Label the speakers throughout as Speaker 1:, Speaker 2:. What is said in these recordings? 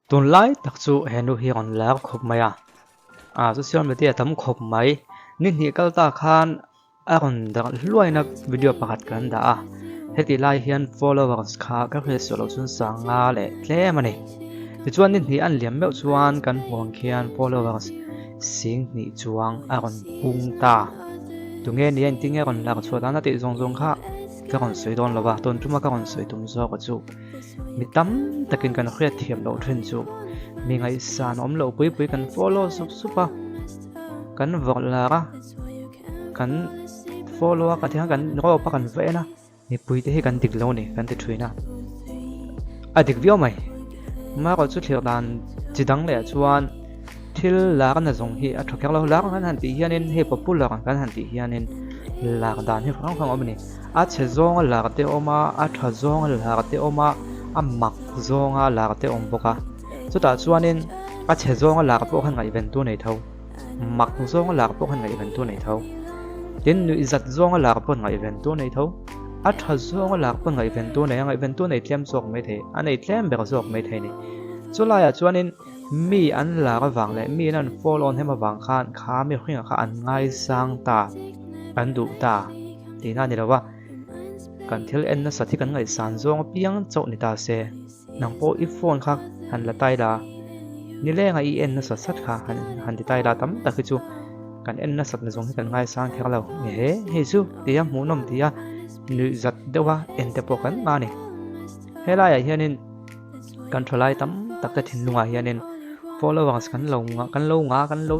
Speaker 1: tuần lái đặc sự hẹn được hiện là khop mày social media tấm khop mày nên hiện các ta khan còn đặc luai na video pakat kan da heti lai hian followers kha các hệ số sun sang lệ tle mà này thì chuan nên thì anh liếm mẹo chuan kan huang khian followers sing ni chuang còn bung ta tụi nghe ni anh tiếng nghe còn là chuột anh ti zong zong kha các con soi don lova ton chuma các con soi tum zo ka chu mi tam takin kan khriat thiam lo thrin chu mi ngai san om lo pui pui kan follow sup supa kan vok la ka kan follow ka thang kan no pa kan ve na ni pui te kan dik lo ni kan te thuina a dik vio mai ma ko chu thlir dan chidang le chuan thil la kan zong hi a thokyak lo la kan han ti hianin he popular kan han ti hianin la dan hi phang phang om ni a che zong la te oma a tha zong la te oma a mak zong la te om boka chu ta chuanin a che zong la po khan ngai event tu nei tho mak zong la po khan ngai event tu nei tho tin nu izat zong la po ngai event tu nei tho a tha zong la po ngai event tu nei tlem sok mai the anei tlem be sok mai the ni chu la ya chuanin mi an la ka wang le mi nan follow on hema wang khan kha mi khing kha an ngai sang ta an du ta ti na ni lawa kan thil en na sathi kan ngai san zong piang chau ni ta se nang po I phone kha han la tai la ni le ngai en na sa sat kha han ti tai la tam ta chu kan en na sat na zong kan ngai sang thek lo he chu ti am mu nom ti ya nu zat dewa en te po kan ma ni hela ya hianin kan tholai tam tak ta thin lunga hianin followers kan lo kan lo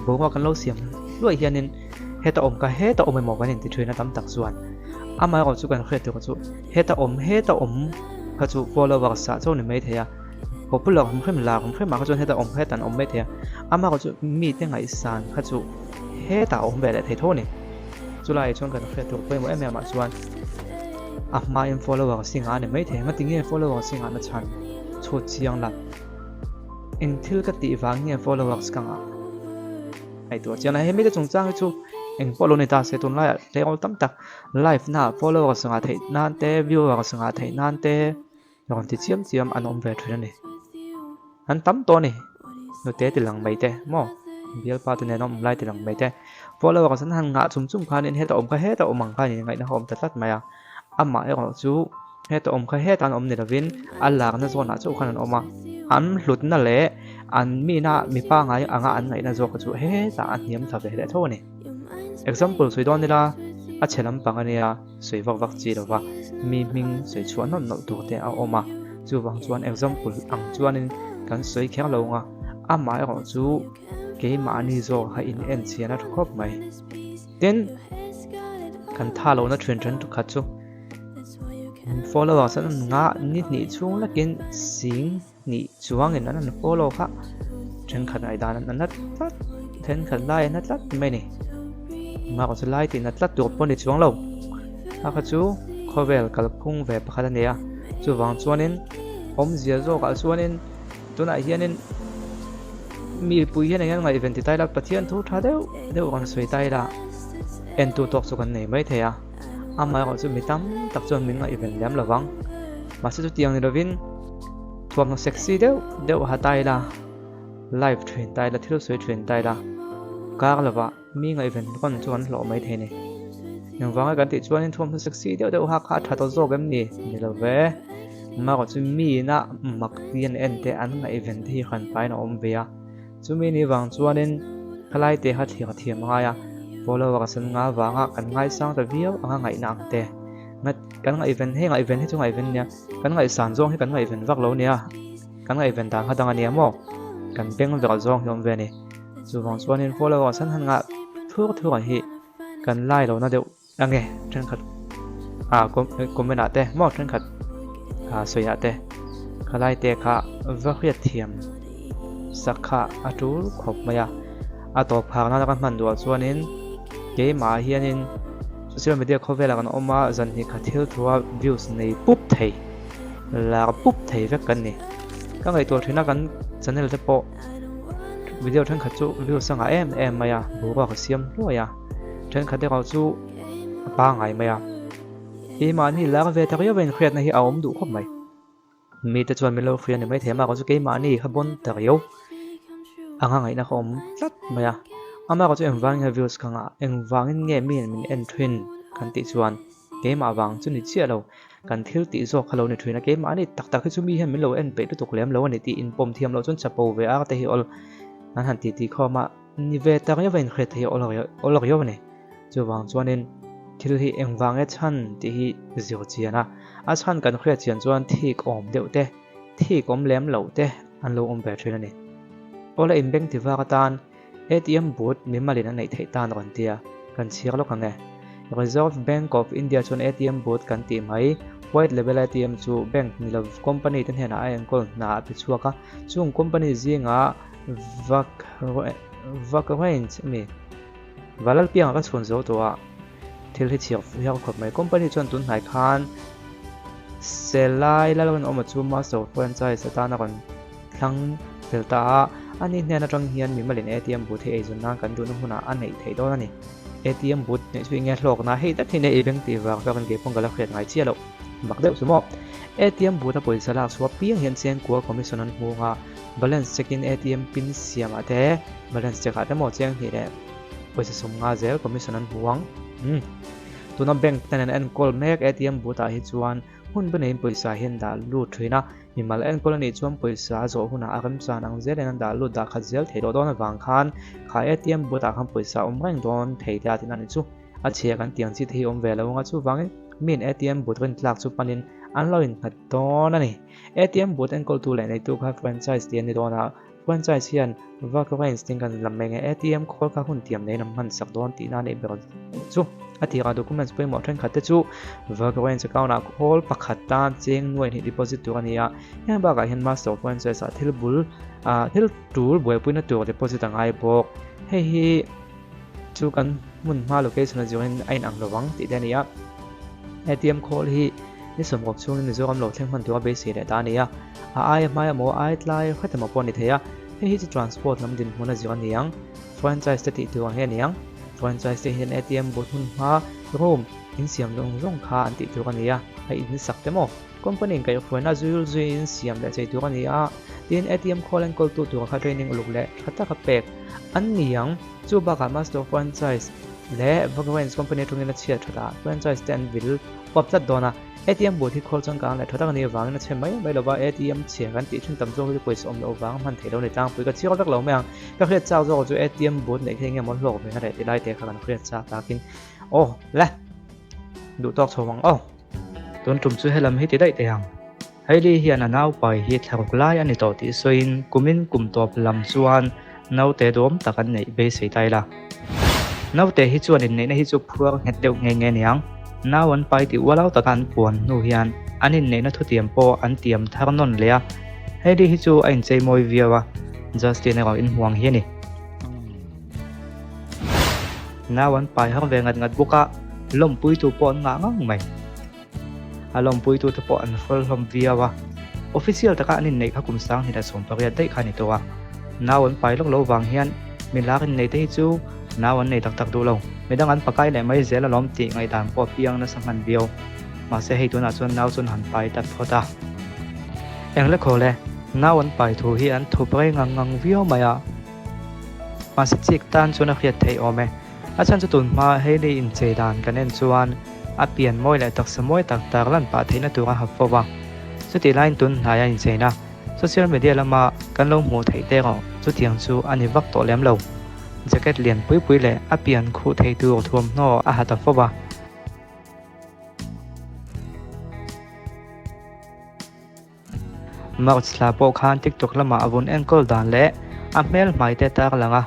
Speaker 1: bo ma kan lo siam loi hianin heta om ka heta om mo kan ti thina tam tak chuan ama ko chu kan khret to chu heta om ka chu followers sa chu ni mai theya popular hum khem la hum khem ma ka chu heta om hetan om mai theya ama ko chu mi te ngai san ka chu heta om be le thei tho ni chu lai chon kan khret to pe mo em ma chuan ama em followers singa ni mai the ma tinge followers singa na chan chu chiang la in thil ka ti wang nge followers kanga ai to chana he mi te chung chang chu eng follow ni ta se tun la le ol tam tak live na followers nga thei nan te viewers nga thei nan te ron ti chiam anom ve thrin ni an tam to ni no te ti lang mai te mo bial pa tu ne nom lai ti lang mai te followers an han nga chum khan in heta om ka heta omang khan ni ngai na hom ta tat maya amma e ro chu heta om ka heta an om ni lavin alla na zona chu khan an oma an hlut na le an mi na mi pa ngai anga an ngai na zo ka chu he ta an niam tha ve le tho ni example soi don nila a chelam pangania soi vak vak chi lawa mi ming soi chuan non no tu te a oma chu wang chuan example ang chuanin kan soi khyang lo nga a mai ro chu ke ma ni zo ha in en chiana khop mai ten kan tha lo na thren tu kha chu followers an nga ni chung lakin sing ni chuang in an follow kha chen khan ai dan an nat tat then khan lai nat lat mai ni ma ko lai ti nat lat tu pon ni chuang lo a kha chu khovel kal phung ve pakha ania chu wang chuanin om zia zo ka chuanin tuna hianin mi pui hian ngai ngai event ti tai lak pathian thu tha deu kan soi tai la en tu tok chu kan nei mai theya amma ko chu mi tam tak chuan min ngai event lem lawang ma se chu tiang ni rovin thuam no sexy deu ha tai la live train tai la thil soi train tai la kar lawa mi ngai event kon chuan lo mai the ni nang wanga kan ti chuan in thuam no sexy deu ha kha tha to zo gam ni lo ve ma ko chu mi na mak tian en te an ngai event hi khan pai na om ve a chu mi ni wang chuanin khalai te ha thiam nga ya followers an nga wanga kan ngai sang ta view anga ngai na ang te ngat kan ngai event he chu ngai event nia kan ngai san zong he kan ngai event vak lo nia kan ngai event ta hadang ania mo kan beng ver zong yom ve ni chu wang chuanin followers an han nga thu hi kan lai lo na deu ange thren khat comment ate mo thren khat soi ate khalai te kha va khriat thiam sakha atur khop maya atok phang na kan man do chuanin ke ma hianin social media khovela kan oma zan hi khathil thua views nei pup thei la pup thei ve kan ni ka ngai to thina kan channel te po video than khachu view sanga em maya bu ka siam lo ya than khate ka chu pa ngai maya e man hi la ve ta yo ven khriat na hi aom du khop mai mi te chuan mi lo khrian ni mai thema ko chu keima ni kha bon tario anga ngai na khom tlat maya ama ko chu engwang views khanga engwangin nge min en twin kan ti chuan keima wang chu ni chia lo kan thil ti zo khalo ni thina keima ani tak chu mi hem min lo en pe tu tuk lem lo ani ti in pom thiam lo chun chapo ve a te hi ol an han ti khoma ni ve tak ya ven khre the ol yo ne chu wang chuanin thil hi engwang e chan ti hi zio chiana a chan kan khre chian chuan thik om deuh te thik om lem lo te an lo om ve thina ni ola in bank ti wa ka tan ATM booth mi malin an nei thei tan ron tia kan chiak lo kange Reserve Bank of India chun ATM booth kan ti mai white label ATM chu bank ni lo company ten hena ai angkol na pi chuaka chung company zinga vak range mi valal piang ka chhun zo to a thil hi chiak hiak khop mai company chun tun hai khan selai la lon oma chu ma so franchise ta na kon thlang delta ani hna tang hian mi malin ATM booth he jun na kan du na huna an nei thei do na ni ATM booth ne chu nge hlok na hei ta thine e bank ti wa ka kan ge pong gala khret ngai chia lo mak deuh sumo ATM booth a poisa la suwa piang hian chen ko commission an hunga balance check in ATM pin siam ate balance check ate mo cheng hi re poisa som nga zel commission an huang tuna bank tan an call mek ATM booth a hi chuan hun bane poisa hian da lu thina himal en kolani chuan poisa zo huna agam chan ang zel en da lu da khazel thei do na wang khan kha ATM booth a kham poisa reng don thei da tin ani chu a chia kan tiang chi thei om ve lo nga chu wang min ATM booth ren tlak chu panin an lo in khat don ani ATM booth en kol tu le nei tu kha franchise tian ni dona franchise hian wa ka rain sting kan lammeng ATM khol kha hun tiam nei nam man sak don ti na nei ber chu athira documents pe mo thren khatte chu workaround account na khol pakhat tan cheng nuai ni deposit tu ania yang ba ga hian master franchise a thil bul thil tur boi puina tur deposit angai bok hei hi chu kan mun ma location a join ain ang lowang ti dania ATM call hi ni somok chung ni zo am lo thleng man tu a be se le ta nia ai mai mo ai tlai khatama pon ni theya hei hi chu transport lam din huna jo aniang franchise te ti tu a he niang franchise te hian ATM booth hun ma room in siam long kha an ti tu ania ai in sak te mo company kai khona zuil in siam le chei tu ania tin ATM call and call tu kha training uluk le khata kha pek an niang chu ba ka master franchise le Vagrants company tungin a chia thata franchise ten vil pop chat dona ATM booth hi khol chang kang le thata ni wang na chemai bai lo ba ATM chia kan ti thun tam zo hi pois om lo wang man thelo ni tang pui ka chiok dak lo mang ka khret chao zo chu ATM booth nei theng mon lok me re ti lai te kha kan khret cha takin la du tok chawang ton tum chu helam hi ti dai te hang heili hian anau pai hi thlak lai ani to ti soin kumin kum top lam chuan nau te dom takan nei be sei tai la nau te hi chuan in nei na hi chu phuar het deuh nge niang nawan pai ti walau takan puan nu hian anin nei na thu tiam po an tiam thar non le a heili hi chu ain chei moi viawa justin ero in huang hi ni nawan pai har ve ngat buka lom pui tu pon nga ngang mai alom pui tu te po an fol hom viawa official taka anin nei kha kum sang hi da som pariat dei khani to wa nawan pai lok lo wang hian min lakin nei te chu nawan nei tak du lo midang an pakai le mai zela lom ti ngai dan po piang na sang han bio ma se hei tu na chon naw chon han pai tat phota eng le khole nawan pai thu hi an thu pai ngang vio maya ma se chik tan chona khiat thei ome a chan chu tun ma hei nei in che dan kanen chuan a pian moi le tak samoi tak lan pa theina tu ha fowa chu ti line tun haya in cheina social media lama kan lo mu thei te ro chu tiang chu ani vak to lem lo jacket lian pui le a pian khu thei tu thuam no a hata fowa march la po khan tiktok lama avun ankle dan le a mel mai te tak langa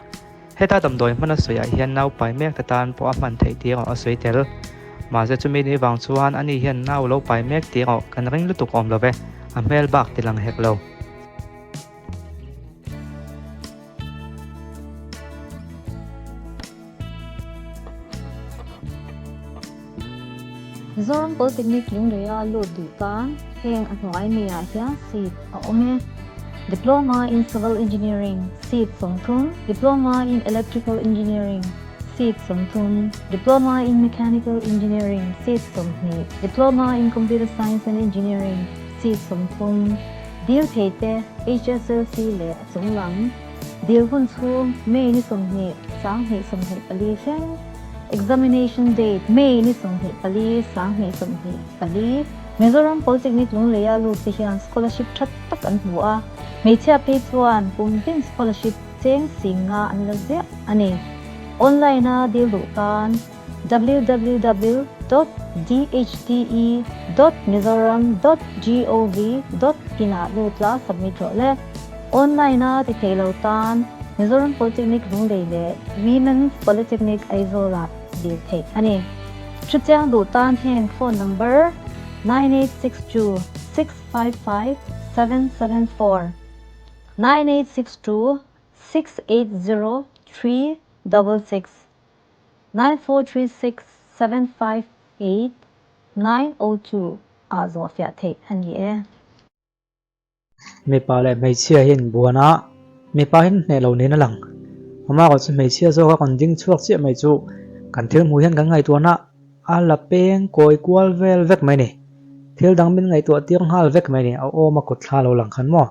Speaker 1: heta dam doi mana soya hian nau pai mek ta tan po a man thei ti ro a soi tel ma se chumi ni wang chuan ani hian nau lo pai mek ti ro kan ring lu tu kom lo ve a mel bak tilang hek lo
Speaker 2: Zoram Polytechnic yung reya lo dukan heng anway niya siya seat ome Diploma in Civil Engineering seat somtun Diploma in Electrical Engineering seat somtun Diploma in Mechanical Engineering seat somtun Diploma in Computer Science and Engineering seat som thum deal theite HSLC le chung lang deal hun chu May ni som ni sang he som he pali chen examination date May ni som he pali sang he som he pali Mizoram Polytechnic lung leya lu ti hian scholarship that tak an hua meichia pe chuan pumping scholarship cheng singa an la zia ani online na deal lu kan www.dhte.mizoram.gov.in lu tla submit ro le online na ti thelo tan Mizoram Polytechnic lung le Women's Polytechnic Aizola deal take ani chuchang lu tan hen phone number 9862 655 774 9862 680 366 9436 758 902 azo fia the ani e
Speaker 1: mi pa le mai chia hin buana mi pa hin ne lo ne na lang ama ko chu mai chia zo ka kon ding chuak che mai chu kan thil mu hian ka ngai tu na ala peng koi kwal vel vek mai ni thil dang min ngai tu tiang hal vek mai ni a o ma ko thla lo lang khan mo